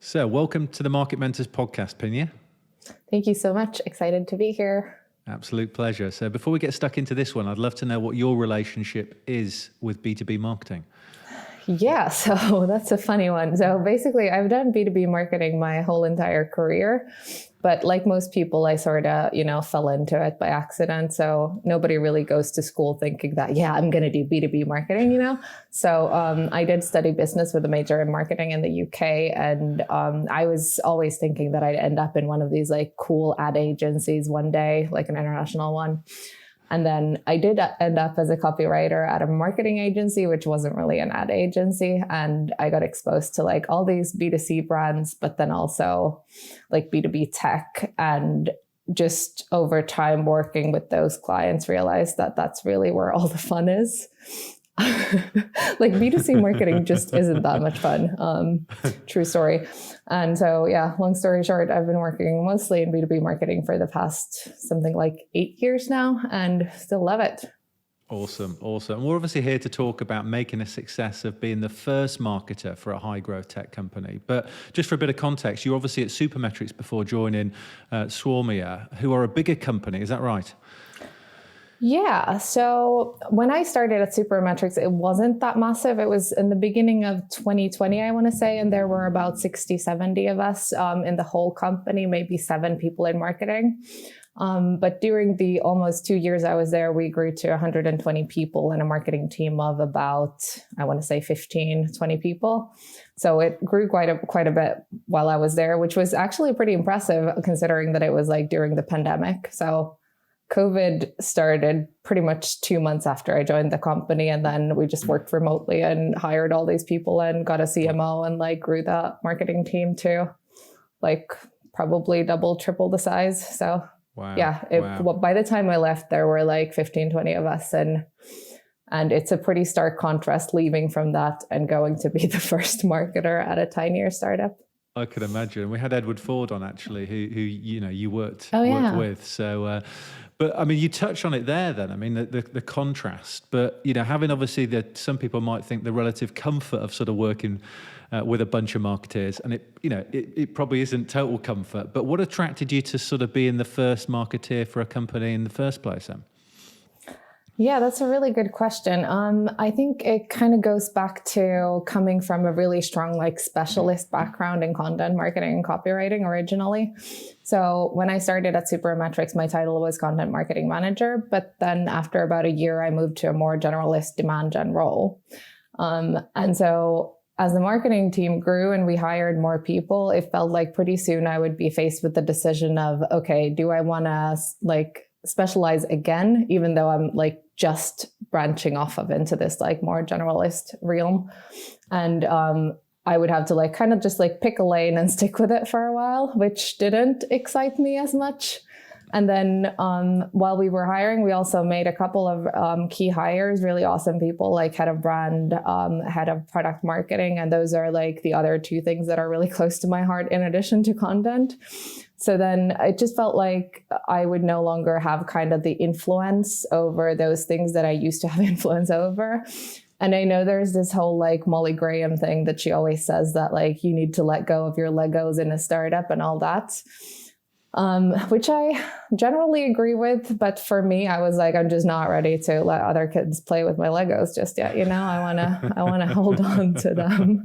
So welcome to the Market Mentors podcast, Pinja. Thank you so much. Excited to be here. Absolute pleasure. So before we get stuck into this one, I'd love to know what your relationship is with B2B marketing. Yeah, so that's a funny one. So basically, I've done B2B marketing my whole entire career. But like most people, I sort of, fell into it by accident. So nobody really goes to school thinking that, yeah, I'm going to do B2B marketing, So I did study business with a major in marketing in the UK. And I was always thinking that I'd end up in one of these like cool ad agencies one day, like an international one. And then I did end up as a copywriter at a marketing agency, which wasn't really an ad agency. And I got exposed to like all these B2C brands, but then also like B2B tech. And just over time working with those clients, realized that that's really where all the fun is. Like B2C marketing just isn't that much fun. True story. And so, yeah, long story short, I've been working mostly in B2B marketing for the past something like 8 years now and still love it. Awesome. We're obviously here to talk about making a success of being the first marketer for a high growth tech company. But just for a bit of context, you're obviously at Supermetrics before joining Swarmia, who are a bigger company. Is that right? Yeah. So when I started at Supermetrics, it wasn't that massive. It was in the beginning of 2020, I want to say, and there were about 60, 70 of us in the whole company, maybe 7 people in marketing. But during the almost 2 years I was there, we grew to 120 people and a marketing team of about, I want to say 15, 20 people. So it grew quite a bit while I was there, which was actually pretty impressive considering that it was like during the pandemic. So COVID started pretty much 2 months after I joined the company. And then we just worked remotely and hired all these people and got a CMO and like grew the marketing team to like probably double, triple the size. So by the time I left, there were like 15, 20 of us. And it's a pretty stark contrast leaving from that and going to be the first marketer at a tinier startup. I could imagine. We had Edward Ford on actually, who you worked with. So, but I mean, you touch on it there. Then I mean, the contrast. But having obviously that some people might think the relative comfort of sort of working with a bunch of marketeers, and it probably isn't total comfort. But what attracted you to sort of being the first marketeer for a company in the first place, then? Yeah, that's a really good question. I think it kind of goes back to coming from a really strong like specialist background in content marketing and copywriting originally. So when I started at Supermetrics, my title was content marketing manager. But then after about a year, I moved to a more generalist demand gen role. And so as the marketing team grew and we hired more people, it felt like pretty soon I would be faced with the decision of, okay, do I want to like specialize again, even though I'm like just branching off of into this like more generalist realm. And I would have to like kind of just like pick a lane and stick with it for a while, which didn't excite me as much. And then while we were hiring, we also made a couple of key hires, really awesome people like head of brand, head of product marketing. And those are like the other 2 things that are really close to my heart in addition to content. So then it just felt like I would no longer have kind of the influence over those things that I used to have influence over. And I know there's this whole like Molly Graham thing that she always says that like you need to let go of your Legos in a startup and all that. Which I generally agree with. But for me, I was like, I'm just not ready to let other kids play with my Legos just yet. I want to hold on to them.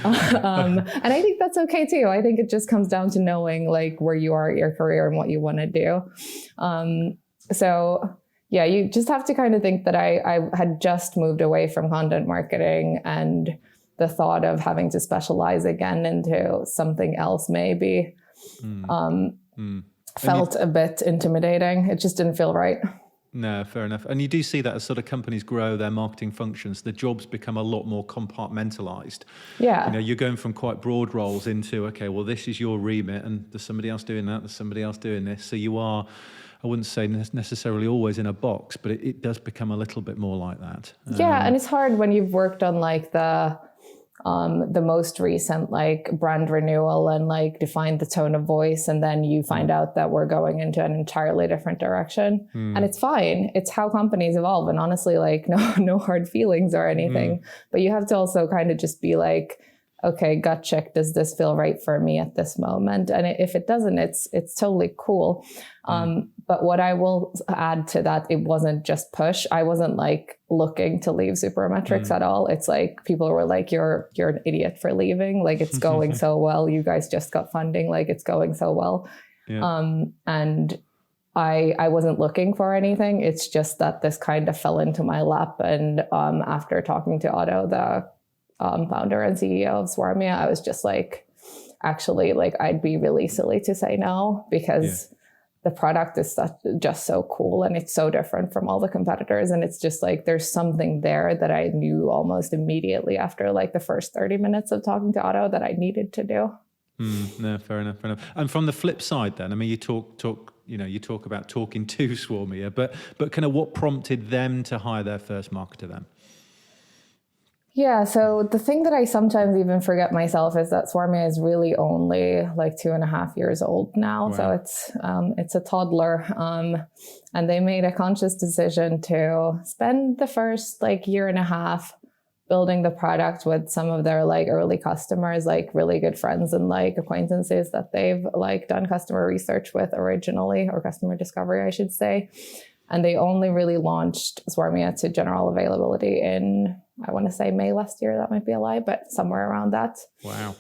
And I think that's okay too. I think it just comes down to knowing like where you are at your career and what you want to do. So yeah, you just have to kind of think that I had just moved away from content marketing, and the thought of having to specialize again into something else maybe felt a bit intimidating. It just didn't feel right. No, fair enough. And you do see that as sort of companies grow their marketing functions, the jobs become a lot more compartmentalized. Yeah. You're going from quite broad roles into, okay, well, this is your remit and there's somebody else doing that, there's somebody else doing this. So you are, I wouldn't say necessarily always in a box, but it does become a little bit more like that. Yeah, and it's hard when you've worked on like the most recent like brand renewal and like defined the tone of voice, and then you find out that we're going into an entirely different direction. And it's fine. It's how companies evolve, and honestly, like no hard feelings or anything. But you have to also kind of just be like, okay, gut check, does this feel right for me at this moment? And if it doesn't, it's totally cool. But what I will add to that, it wasn't just push. I wasn't like looking to leave Supermetrics at all. It's like people were like, you're an idiot for leaving. Like, it's going so well. You guys just got funding. Like, it's going so well. Yeah. And I wasn't looking for anything. It's just that this kind of fell into my lap. And after talking to Otto, the founder and CEO of Swarmia, I was just like, actually, like, I'd be really silly to say no, because the product is just so cool and it's so different from all the competitors. And it's just like, there's something there that I knew almost immediately after like the first 30 minutes of talking to Otto that I needed to do. No, fair enough. And from the flip side then, I mean, you talk about talking to Swarmia, but kind of what prompted them to hire their first marketer then? Yeah, so the thing that I sometimes even forget myself is that Swarmia is really only like 2.5 years old now. Wow. So it's a toddler. And they made a conscious decision to spend the first like 1.5 years building the product with some of their like early customers, like really good friends and like acquaintances that they've like done customer research with originally, or customer discovery, I should say. And they only really launched Swarmia to general availability in, I want to say May last year. That might be a lie, but somewhere around that. Wow.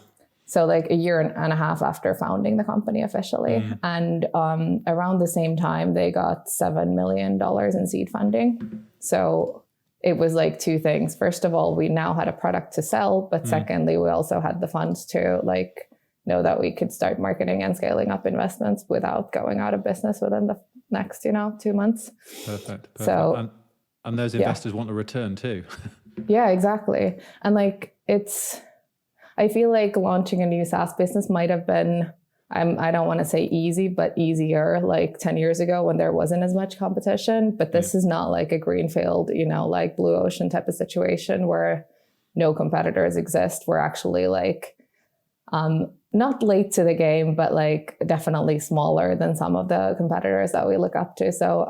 So like 1.5 years after founding the company officially. And around the same time, they got $7 million in seed funding. So it was like two things. First of all, we now had a product to sell, but secondly, we also had the funds to like know that we could start marketing and scaling up investments without going out of business within the next, 2 months. Perfect. So, and those investors want a return too. Yeah, exactly. And like, I feel like launching a new SaaS business might have been, I don't want to say easy, but easier like 10 years ago when there wasn't as much competition. But this is not like a greenfield, like blue ocean type of situation where no competitors exist. We're actually like, not late to the game, but like definitely smaller than some of the competitors that we look up to. So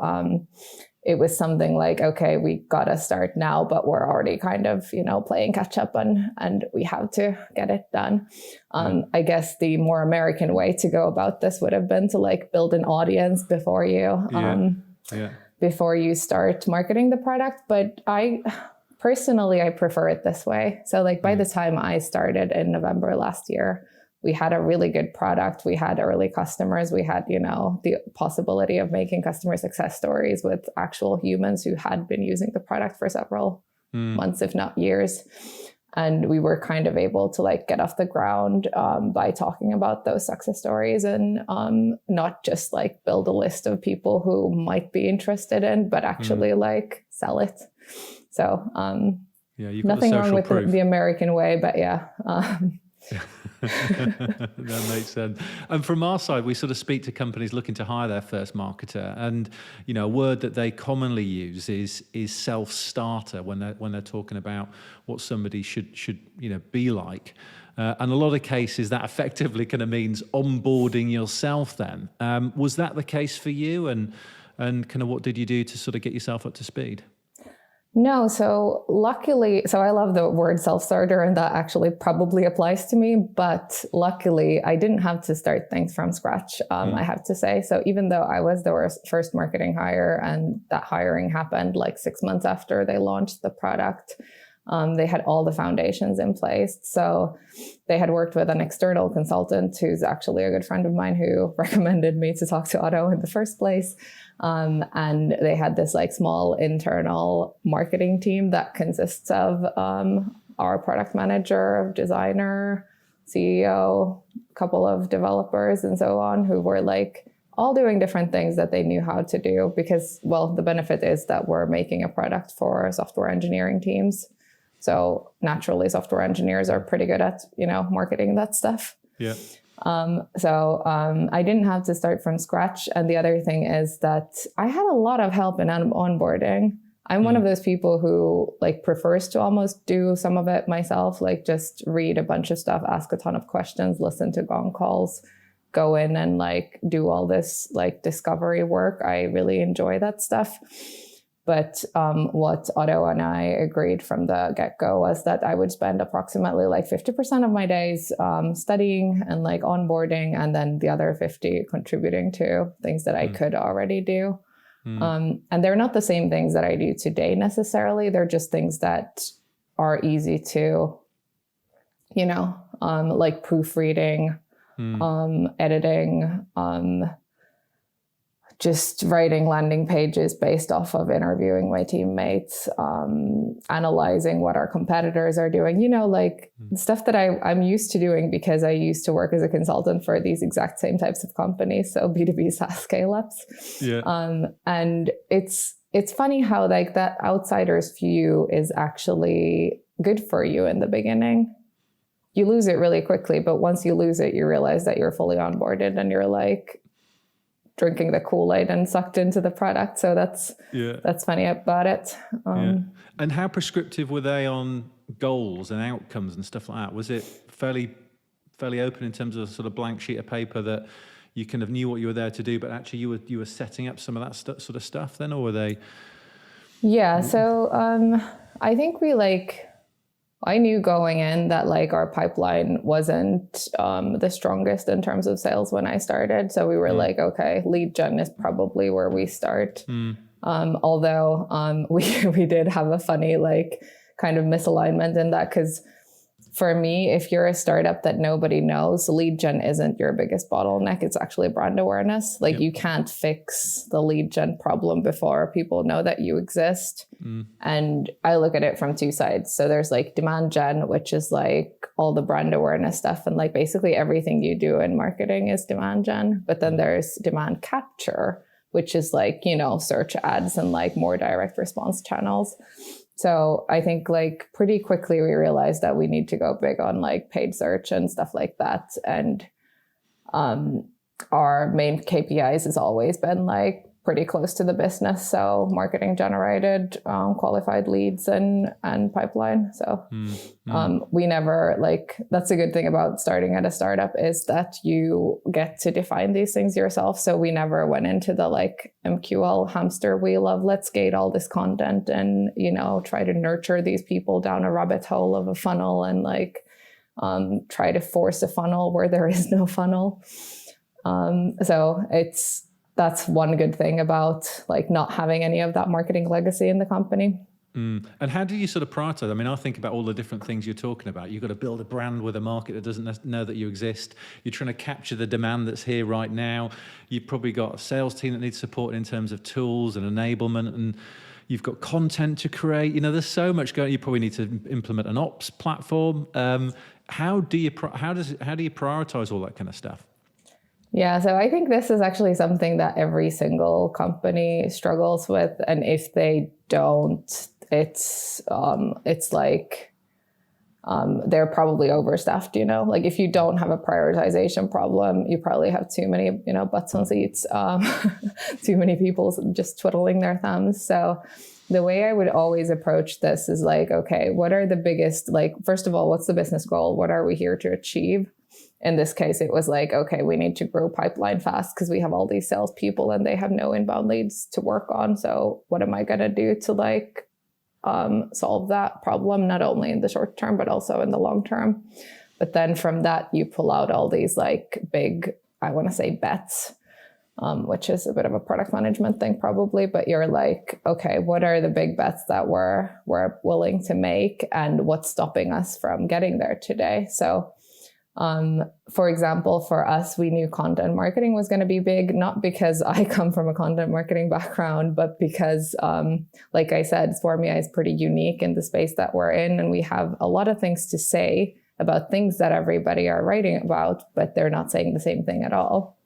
it was something like, okay, we got to start now, but we're already kind of, playing catch up and we have to get it done. I guess the more American way to go about this would have been to like build an audience before you, before you start marketing the product. But personally, I prefer it this way. So like by the time I started in November last year, we had a really good product. We had early customers. We had, the possibility of making customer success stories with actual humans who had been using the product for several months, if not years. And we were kind of able to like get off the ground by talking about those success stories and not just like build a list of people who might be interested in, but actually like sell it. So you've got nothing the wrong with the American way, but that makes sense. And from our side, we sort of speak to companies looking to hire their first marketer, and a word that they commonly use is self-starter when they're talking about what somebody should be like. And a lot of cases that effectively kind of means onboarding yourself. Then was that the case for you, and kind of what did you do to sort of get yourself up to speed? No, so luckily, I love the word self-starter, and that actually probably applies to me, but luckily I didn't have to start things from scratch, I have to say. So even though I was the first marketing hire, and that hiring happened like 6 months after they launched the product, they had all the foundations in place. So they had worked with an external consultant who's actually a good friend of mine who recommended me to talk to Otto in the first place. And they had this like small internal marketing team that consists of our product manager, designer, CEO, a couple of developers and so on, who were like all doing different things that they knew how to do because, well, the benefit is that we're making a product for software engineering teams. So naturally, software engineers are pretty good at, marketing that stuff. Yeah. So I didn't have to start from scratch. And the other thing is that I had a lot of help in onboarding. I'm one of those people who like prefers to almost do some of it myself, like just read a bunch of stuff, ask a ton of questions, listen to gong calls, go in and like do all this like discovery work. I really enjoy that stuff. But what Otto and I agreed from the get-go was that I would spend approximately like 50% of my days studying and like onboarding, and then the other 50 contributing to things that I could already do. And they're not the same things that I do today necessarily. They're just things that are easy to, like proofreading, editing, just writing landing pages based off of interviewing my teammates, analyzing what our competitors are doing, like stuff that I'm used to doing because I used to work as a consultant for these exact same types of companies. So B2B SaaS scale-ups. Yeah. And it's funny how like that outsider's view is actually good for you in the beginning. You lose it really quickly, but once you lose it, you realize that you're fully onboarded and you're like drinking the Kool-Aid and sucked into the product. So that's funny about it. And how prescriptive were they on goals and outcomes and stuff like that? Was it fairly open in terms of a sort of blank sheet of paper that you kind of knew what you were there to do, but actually you were setting up some of that sort of stuff then, or were they? Yeah. So I think I knew going in that like our pipeline wasn't the strongest in terms of sales when I started. So we were like, okay, lead gen is probably where we start. Although we did have a funny like kind of misalignment in that, because for me, if you're a startup that nobody knows, lead gen isn't your biggest bottleneck. It's actually brand awareness. Like you can't fix the lead gen problem before people know that you exist. And I look at it from two sides. So there's like demand gen, which is like all the brand awareness stuff. And like basically everything you do in marketing is demand gen. But then there's demand capture, which is like, search ads and like more direct response channels. So I think like pretty quickly we realized that we need to go big on like paid search and stuff like that. And our main KPIs has always been like pretty close to the business. So marketing generated qualified leads and pipeline. So we never that's a good thing about starting at a startup is that you get to define these things yourself. So we never went into the like MQL hamster wheel of let's gate all this content and, try to nurture these people down a rabbit hole of a funnel and like try to force a funnel where there is no funnel. So that's one good thing about like not having any of that marketing legacy in the company. And how do you sort of prioritize? I mean, I think about all the different things you're talking about. You've got to build a brand with a market that doesn't know that you exist. You're trying to capture the demand that's here right now. You've probably got a sales team that needs support in terms of tools and enablement, and you've got content to create. There's so much going. You probably need to implement an ops platform. How do you prioritize all that kind of stuff? Yeah, so I think this is actually something that every single company struggles with, and if they don't, it's like they're probably overstaffed. Like if you don't have a prioritization problem, you probably have too many butts on seats, too many people just twiddling their thumbs. So the way I would always approach this is like, okay, what are the biggest, like, first of all, what's the business goal? What are we here to achieve? In this case, it was like, okay, we need to grow pipeline fast because we have all these salespeople and they have no inbound leads to work on. So what am I going to do to like solve that problem, not only in the short term, but also in the long term? But then from that, you pull out all these like big, I want to say bets, which is a bit of a product management thing probably, but you're like, okay, what are the big bets that we're willing to make and what's stopping us from getting there today? So for example, for us, we knew content marketing was going to be big, not because I come from a content marketing background, but because, like I said, Swarmia is pretty unique in the space that we're in. And we have a lot of things to say about things that everybody are writing about, but they're not saying the same thing at all.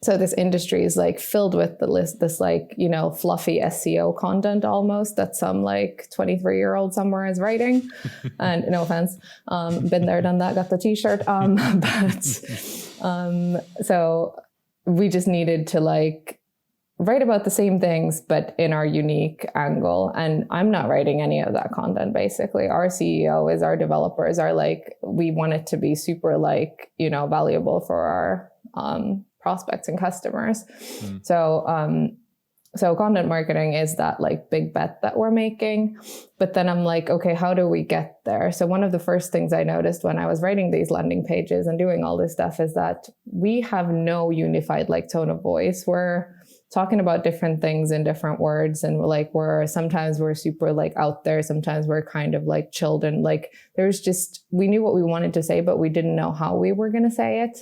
So this industry is like filled with this like, fluffy SEO content almost that some like 23-year-old somewhere is writing. And no offense, been there, done that, got the t-shirt. So we just needed to like write about the same things, but in our unique angle. And I'm not writing any of that content, basically. Our CEO is our developers are like, we want it to be super like, valuable for our, prospects and customers. So So content marketing is that like big bet that we're making. But then I'm like, okay, how do we get there? So one of the first things I noticed when I was writing these landing pages and doing all this stuff is that we have no unified like tone of voice. We're talking about different things in different words, and sometimes we're super like out there, sometimes we're kind of like chilled, and like we knew what we wanted to say, but we didn't know how we were going to say it.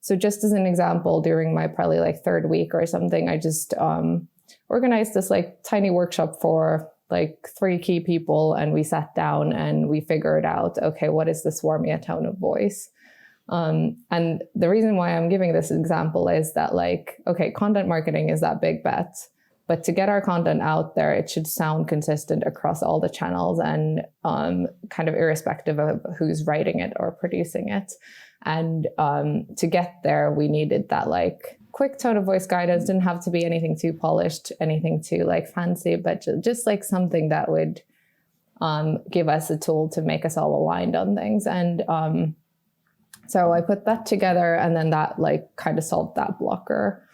So just as an example, during my probably like third week or something, I just organized this like tiny workshop for like 3 key people, and we sat down and we figured out, okay, what is the Swarmia tone of voice? And the reason why I'm giving this example is that like, okay, content marketing is that big bet, but to get our content out there, it should sound consistent across all the channels and kind of irrespective of who's writing it or producing it. And to get there, we needed that like quick tone of voice guidance. Didn't have to be anything too polished, anything too like fancy, but just like something that would give us a tool to make us all aligned on things. And so I put that together, and then that like kind of solved that blocker.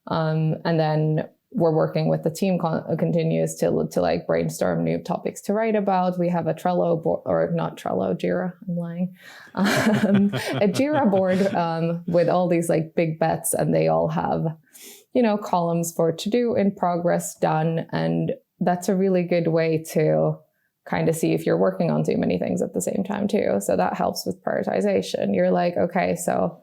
And then we're working with the team continues to like brainstorm new topics to write about. We have a Trello board, or not Trello, Jira, I'm lying. A Jira board with all these like big bets, and they all have, columns for to do, in progress, done. And that's a really good way to kind of see if you're working on too many things at the same time too. So that helps with prioritization. You're like, okay, so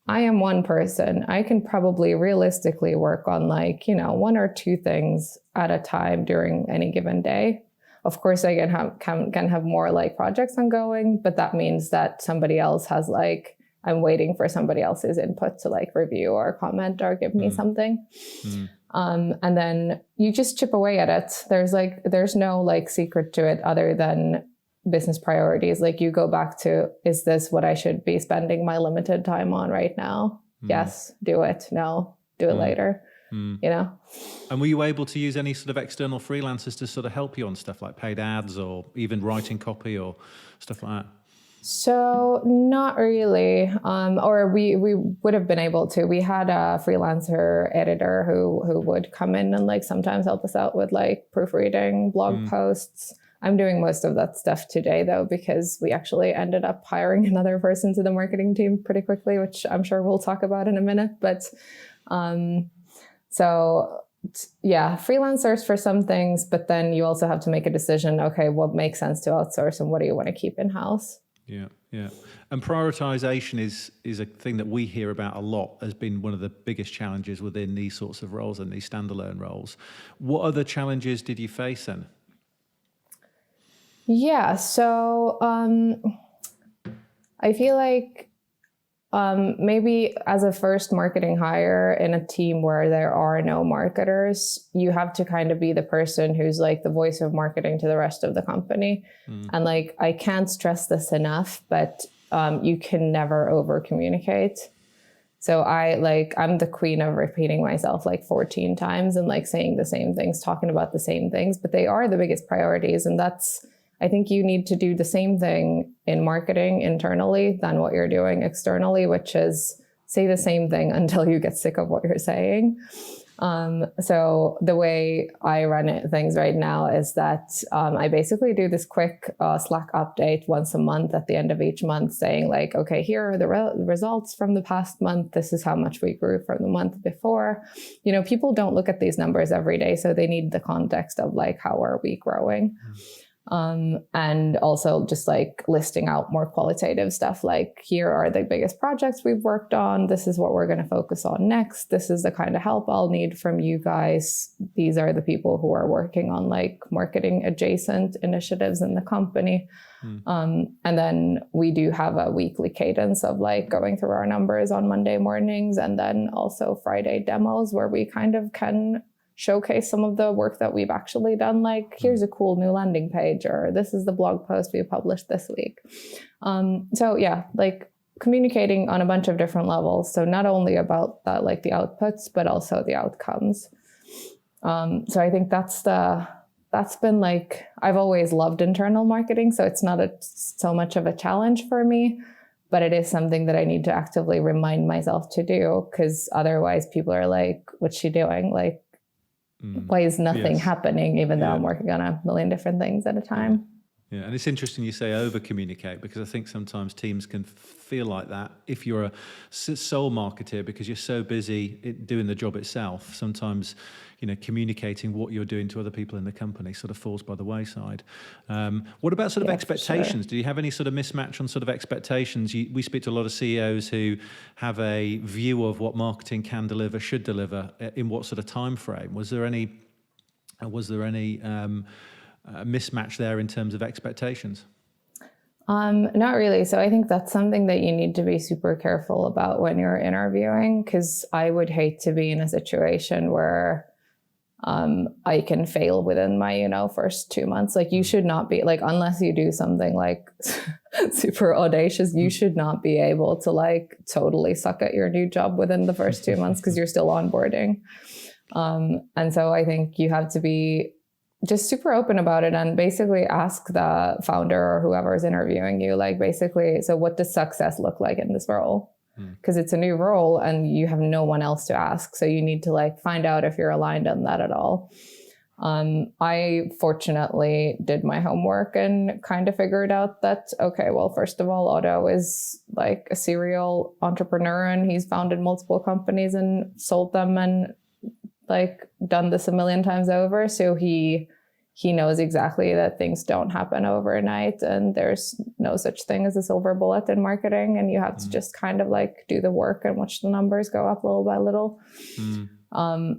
I am one person. I can probably realistically work on like, 1 or 2 things at a time during any given day. Of course, I can have more like projects ongoing, but that means that somebody else has like, I'm waiting for somebody else's input to like review or comment or give me something. And then you just chip away at it. There's no like secret to it other than business priorities. Like you go back to, is this what I should be spending my limited time on right now? Yes, do it. No, do it later. And were you able to use any sort of external freelancers to sort of help you on stuff like paid ads or even writing copy or stuff like that? So not really, or we would have been able to. We had a freelancer editor who would come in and like sometimes help us out with like proofreading, blog posts. I'm doing most of that stuff today though, because we actually ended up hiring another person to the marketing team pretty quickly, which I'm sure we'll talk about in a minute. But so yeah, freelancers for some things, but then you also have to make a decision. Okay, what makes sense to outsource and what do you want to keep in-house? Yeah. And prioritization is a thing that we hear about a lot as being one of the biggest challenges within these sorts of roles and these standalone roles. What other challenges did you face then? Yeah, so I feel like maybe as a first marketing hire in a team where there are no marketers, you have to kind of be the person who's like the voice of marketing to the rest of the company. And like, I can't stress this enough, but you can never over communicate. So I'm the queen of repeating myself like 14 times and like saying the same things, talking about the same things, but they are the biggest priorities. And I think you need to do the same thing in marketing internally than what you're doing externally, which is say the same thing until you get sick of what you're saying. So the way I run things right now is that I basically do this quick Slack update once a month at the end of each month saying like, okay, here are the results from the past month. This is how much we grew from the month before. People don't look at these numbers every day, so they need the context of like, how are we growing? And also just like listing out more qualitative stuff like, here are the biggest projects we've worked on. This is what we're going to focus on next. This is the kind of help I'll need from you guys. These are the people who are working on like marketing adjacent initiatives in the company. And then we do have a weekly cadence of like going through our numbers on Monday mornings, and then also Friday demos where we kind of can showcase some of the work that we've actually done. Like, here's a cool new landing page, or this is the blog post we published this week. So yeah, like communicating on a bunch of different levels. So not only about that, like the outputs, but also the outcomes. So I think that's been like, I've always loved internal marketing. So it's not so much of a challenge for me, but it is something that I need to actively remind myself to do, because otherwise people are like, what's she doing? Like, why is nothing happening, even though I'm working on a million different things at a time? Yeah, and it's interesting you say over-communicate, because I think sometimes teams can feel like that if you're a sole marketeer, because you're so busy doing the job itself. Sometimes, communicating what you're doing to other people in the company sort of falls by the wayside. What about sort of expectations? Do you have any sort of mismatch on sort of expectations? We speak to a lot of CEOs who have a view of what marketing can deliver, should deliver, in what sort of time frame. Was there any mismatch there in terms of expectations? Not really. So I think that's something that you need to be super careful about when you're interviewing, because I would hate to be in a situation where I can fail within my, first 2 months. Like, you should not be, like, unless you do something like super audacious, you should not be able to like totally suck at your new job within the first 2 months, because you're still onboarding. And so I think you have to be just super open about it, and basically ask the founder or whoever is interviewing you, like, basically, so what does success look like in this role? Because it's a new role and you have no one else to ask. So you need to like find out if you're aligned on that at all. I fortunately did my homework and kind of figured out that, okay, well, first of all, Otto is like a serial entrepreneur, and he's founded multiple companies and sold them and like done this a million times over. So he knows exactly that things don't happen overnight, and there's no such thing as a silver bullet in marketing, and you have to just kind of like do the work and watch the numbers go up little by little.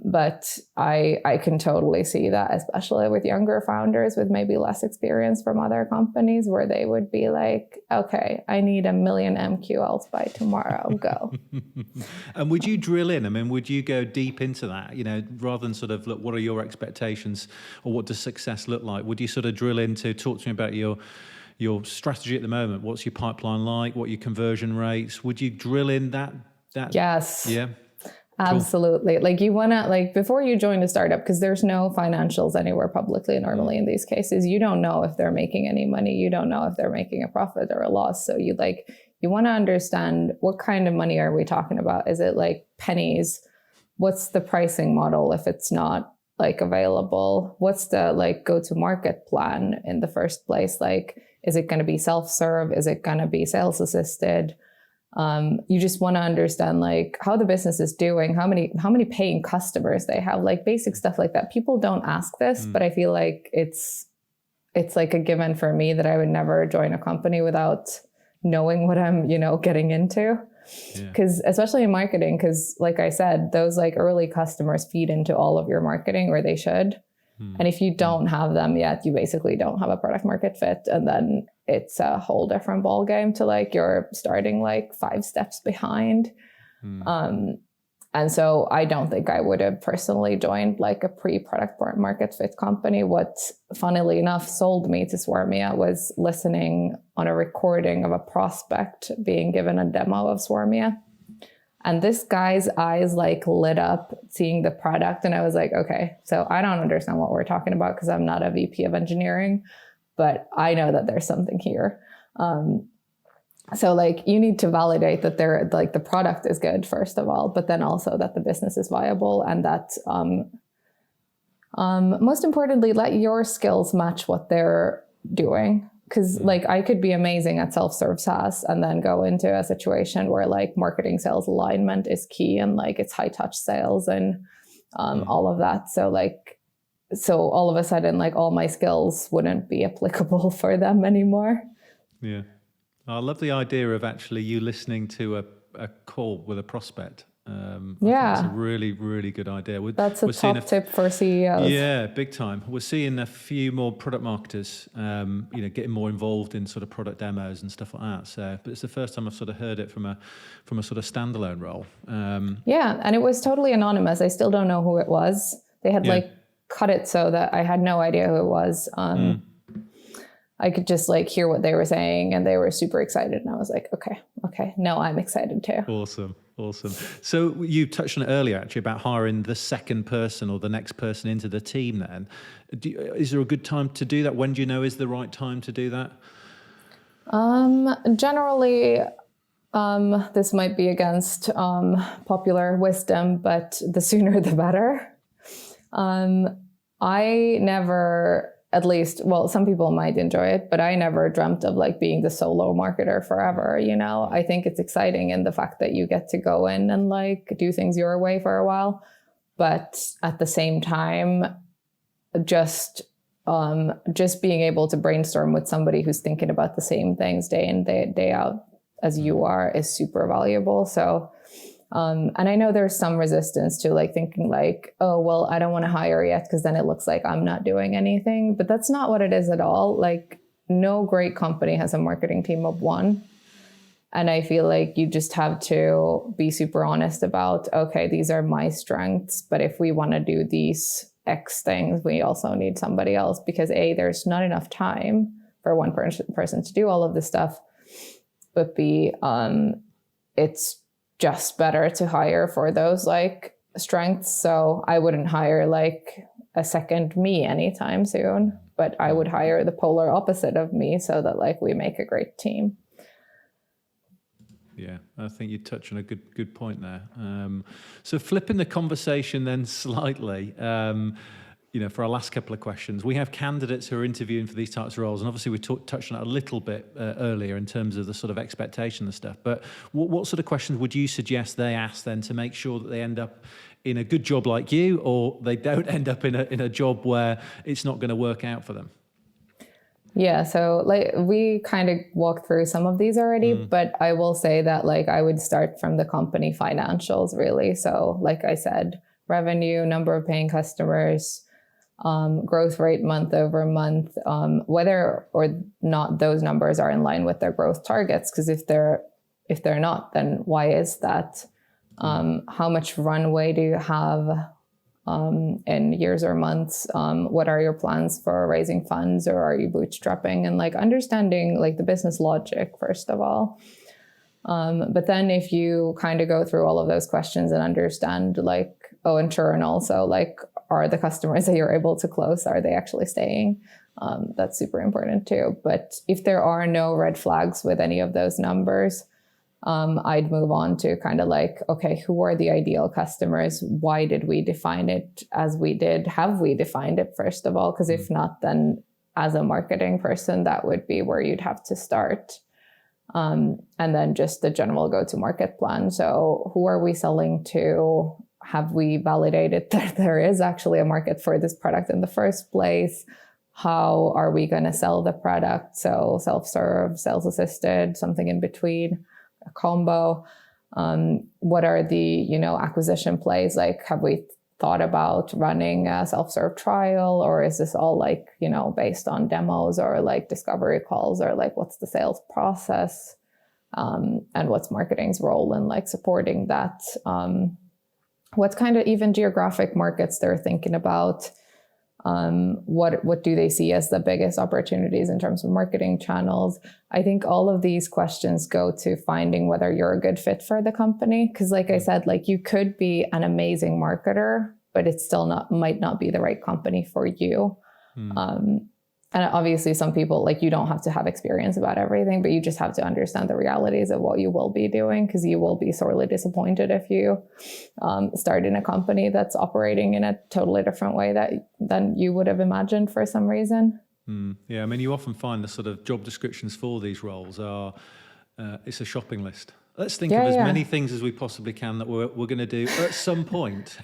But I can totally see that, especially with younger founders with maybe less experience from other companies, where they would be like, okay, I need 1 million MQLs by tomorrow, go. And would you drill in? I mean, would you go deep into that, rather than sort of look, what are your expectations, or what does success look like? Would you sort of drill into, talk to me about your strategy at the moment? What's your pipeline like? What are your conversion rates? Would you drill in that? Yes. Yeah. Absolutely. Cool. Like, you want to, like, before you join a startup, because there's no financials anywhere publicly normally in these cases, you don't know if they're making any money. You don't know if they're making a profit or a loss. So you want to understand, what kind of money are we talking about? Is it like pennies? What's the pricing model if it's not like available? What's the like go-to-market plan in the first place? Like, is it going to be self-serve? Is it going to be sales assisted? You just want to understand like how the business is doing, how many paying customers they have, like basic stuff like that. People don't ask this, but I feel like it's like a given for me that I would never join a company without knowing what I'm, getting into. Because especially in marketing, because like I said, those like early customers feed into all of your marketing, or they should. And if you don't have them yet, you basically don't have a product market fit. And then it's a whole different ball game to like you're starting like 5 steps behind. And so I don't think I would have personally joined like a pre-product market fit company. What, funnily enough, sold me to Swarmia was listening on a recording of a prospect being given a demo of Swarmia. And this guy's eyes like lit up seeing the product. And I was like, okay, so I don't understand what we're talking about because I'm not a VP of engineering, but I know that there's something here. So like you need to validate that they're like the product is good, first of all, but then also that the business is viable, and that most importantly, let your skills match what they're doing. Because like I could be amazing at self-serve SaaS and then go into a situation where like marketing sales alignment is key and like it's high touch sales and all of that. So all of a sudden, like all my skills wouldn't be applicable for them anymore. Yeah. I love the idea of actually you listening to a call with a prospect. I think that's a really, really good idea. That's a top tip for CEOs. Yeah, big time. We're seeing a few more product marketers, getting more involved in sort of product demos and stuff like that. So, but it's the first time I've sort of heard it from a sort of standalone role. Yeah, and it was totally anonymous. I still don't know who it was. They had like cut it so that I had no idea who it was. I could just like hear what they were saying, and they were super excited. And I was like, okay, no, I'm excited too. Awesome. So you touched on it earlier, actually, about hiring the second person or the next person into the team then. Is there a good time to do that? When do you know is the right time to do that? Generally, this might be against popular wisdom, but the sooner the better. I never, at least, well, some people might enjoy it, but I never dreamt of like being the solo marketer forever, you know? I think it's exciting in the fact that you get to go in and like do things your way for a while. But at the same time, just being able to brainstorm with somebody who's thinking about the same things day in, day out as you are is super valuable. So, and I know there's some resistance to like thinking like, oh, well, I don't want to hire yet because then it looks like I'm not doing anything. But that's not what it is at all. Like no great company has a marketing team of one. And I feel like you just have to be super honest about, okay, these are my strengths. But if we want to do these X things, we also need somebody else because A, there's not enough time for one person to do all of this stuff. But B, it's just better to hire for those like strengths. So I wouldn't hire like a second me anytime soon, but I would hire the polar opposite of me so that like we make a great team. Yeah, I think you touch on a good point there. So flipping the conversation then slightly, for our last couple of questions, we have candidates who are interviewing for these types of roles, and obviously we touched on it a little bit earlier in terms of the sort of expectation and stuff. But what sort of questions would you suggest they ask then to make sure that they end up in a good job like you, or they don't end up in a job where it's not going to work out for them? Yeah, so like we kind of walked through some of these already, but I will say that like I would start from the company financials really. So like I said, revenue, number of paying customers, growth rate month over month, whether or not those numbers are in line with their growth targets. Because if they're not, then why is that? How much runway do you have? In years or months, what are your plans for raising funds, or are you bootstrapping, and like understanding like the business logic first of all. But then if you kind of go through all of those questions and understand like, and churn also, like are the customers that you're able to close, are they actually staying? That's super important too. But if there are no red flags with any of those numbers, I'd move on to kind of like, okay, who are the ideal customers? Why did we define it as we did? Have we defined it first of all? Because if not, then as a marketing person, that would be where you'd have to start. And then just the general go-to-market plan. So who are we selling to? Have we validated that there is actually a market for this product in the first place? How are we going to sell the product? So self-serve, sales-assisted, something in between, a combo. What are the, acquisition plays? Like, have we thought about running a self-serve trial, or is this all like, based on demos or like discovery calls, or like what's the sales process? And what's marketing's role in like supporting that? What's kind of even geographic markets they're thinking about? What do they see as the biggest opportunities in terms of marketing channels? I think all of these questions go to finding whether you're a good fit for the company. Because like I said, like you could be an amazing marketer, but it's still might not be the right company for you. And obviously some people, like you don't have to have experience about everything, but you just have to understand the realities of what you will be doing, because you will be sorely disappointed if you start in a company that's operating in a totally different way than you would have imagined for some reason. Yeah, I mean, you often find the sort of job descriptions for these roles are, it's a shopping list. Let's think of as many things as we possibly can that we're going to do at some point.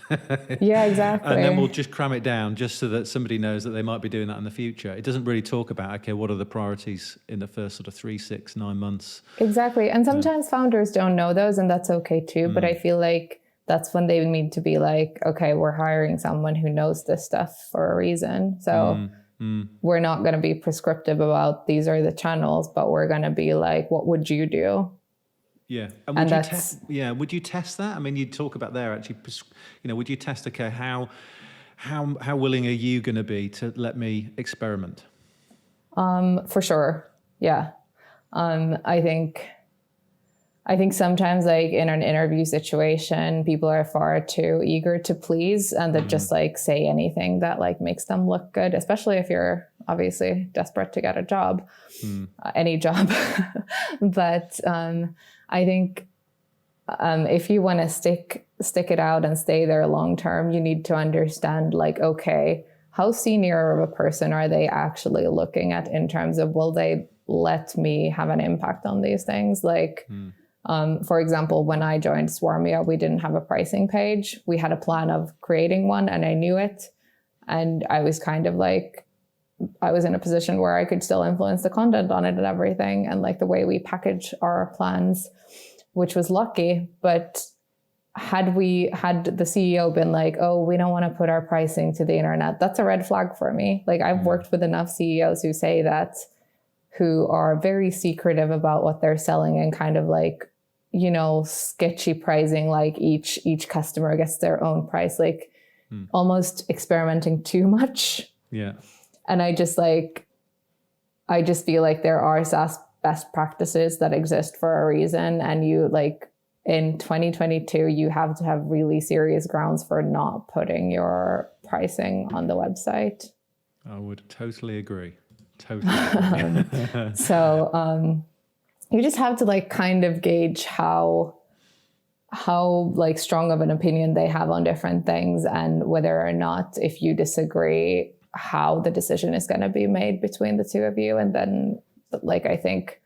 Yeah, exactly. And then we'll just cram it down just so that somebody knows that they might be doing that in the future. It doesn't really talk about, okay, what are the priorities in the first sort of 3, 6, 9 months? Exactly. And sometimes founders don't know those, and that's okay too. But I feel like that's when they need to be like, okay, we're hiring someone who knows this stuff for a reason. So we're not going to be prescriptive about these are the channels, but we're going to be like, what would you do? Yeah, and would you test that? I mean, you talk about there actually. Would you test? Okay, how willing are you going to be to let me experiment? For sure, yeah. I think sometimes, like in an interview situation, people are far too eager to please, and that just like say anything that like makes them look good, especially if you're obviously desperate to get a job, any job. But I think if you want to stick it out and stay there long term, you need to understand like, okay, how senior of a person are they actually looking at in terms of, will they let me have an impact on these things? Like, for example, when I joined Swarmia, we didn't have a pricing page. We had a plan of creating one, and I knew it. And I was kind of like, I was in a position where I could still influence the content on it and everything, and like the way we package our plans, which was lucky. But had the CEO been like, oh, we don't want to put our pricing to the internet, that's a red flag for me. Like, I've worked with enough CEOs who say that, who are very secretive about what they're selling and kind of like, you know, sketchy pricing, like each customer gets their own price, like almost experimenting too much. Yeah. And I just feel like there are SaaS best practices that exist for a reason. And you, like, in 2022, you have to have really serious grounds for not putting your pricing on the website. I would totally agree. Totally. So you just have to like kind of gauge how like strong of an opinion they have on different things, and whether or not, if you disagree, how the decision is going to be made between the two of you. And then like, I think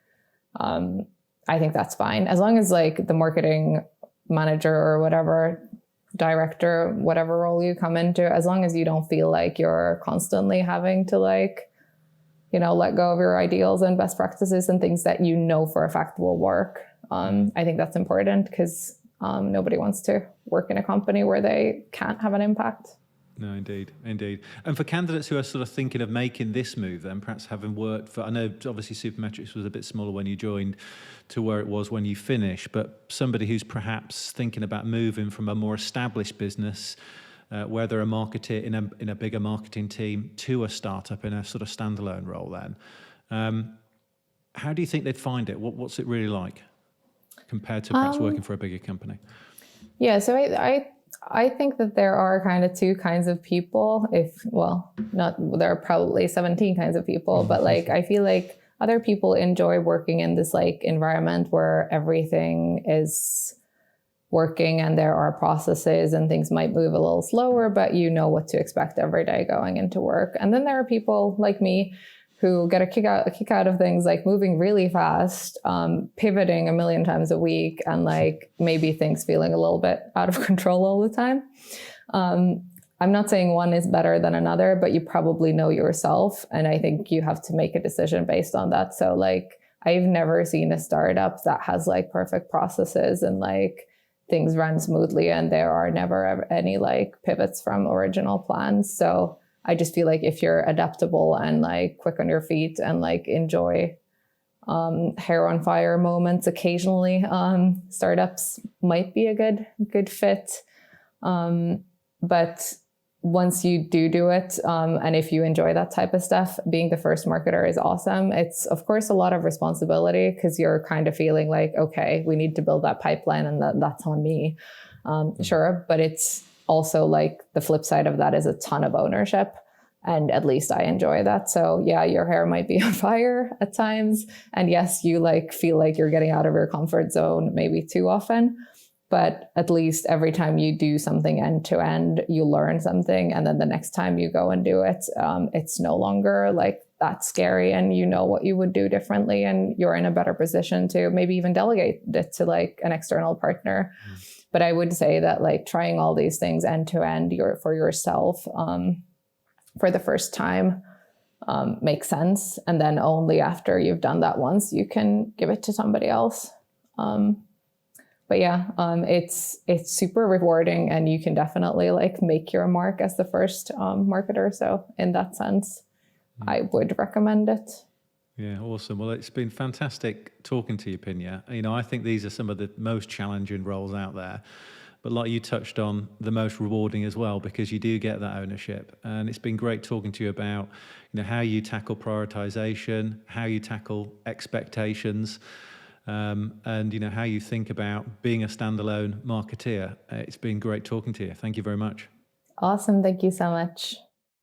that's fine, as long as like the marketing manager or whatever, director, whatever role you come into, as long as you don't feel like you're constantly having to like, you know, let go of your ideals and best practices and things that you know for a fact will work. I think that's important, because nobody wants to work in a company where they can't have an impact. No, indeed. And for candidates who are sort of thinking of making this move, then perhaps having worked for, I know obviously Supermetrics was a bit smaller when you joined to where it was when you finished, but somebody who's perhaps thinking about moving from a more established business, where they're a marketer in a bigger marketing team, to a startup in a sort of standalone role then, how do you think they'd find it? What's it really like compared to perhaps working for a bigger company? Yeah, so I think that there are kind of two kinds of people. There are probably 17 kinds of people, but like, I feel like other people enjoy working in this like environment where everything is working and there are processes and things might move a little slower, but you know what to expect every day going into work. And then there are people like me who get a kick out of things like moving really fast, pivoting a million times a week, and like maybe things feeling a little bit out of control all the time. I'm not saying one is better than another, but you probably know yourself. And I think you have to make a decision based on that. So like, I've never seen a startup that has like perfect processes and like things run smoothly and there are never any like pivots from original plans. So I just feel like if you're adaptable and like quick on your feet and like enjoy hair on fire moments occasionally, startups might be a good fit. But once you do it, and if you enjoy that type of stuff, being the first marketer is awesome. It's of course a lot of responsibility, because you're kind of feeling like, okay, we need to build that pipeline and that's on me. Sure, but it's also like the flip side of that is a ton of ownership, and at least I enjoy that. So yeah, your hair might be on fire at times, and yes, you like feel like you're getting out of your comfort zone maybe too often, but at least every time you do something end to end, you learn something, and then the next time you go and do it, it's no longer like that scary, and you know what you would do differently, and you're in a better position to maybe even delegate it to like an external partner. But I would say that like trying all these things end to end for yourself for the first time makes sense. And then only after you've done that once, you can give it to somebody else. But yeah, it's super rewarding, and you can definitely like make your mark as the first marketer. So in that sense, I would recommend it. Yeah, awesome. Well, it's been fantastic talking to you, Pinja. You know, I think these are some of the most challenging roles out there, but like you touched on, the most rewarding as well, because you do get that ownership. And it's been great talking to you about, you know, how you tackle prioritization, how you tackle expectations, and you know, how you think about being a standalone marketeer. It's been great talking to you. Thank you very much. Awesome. Thank you so much.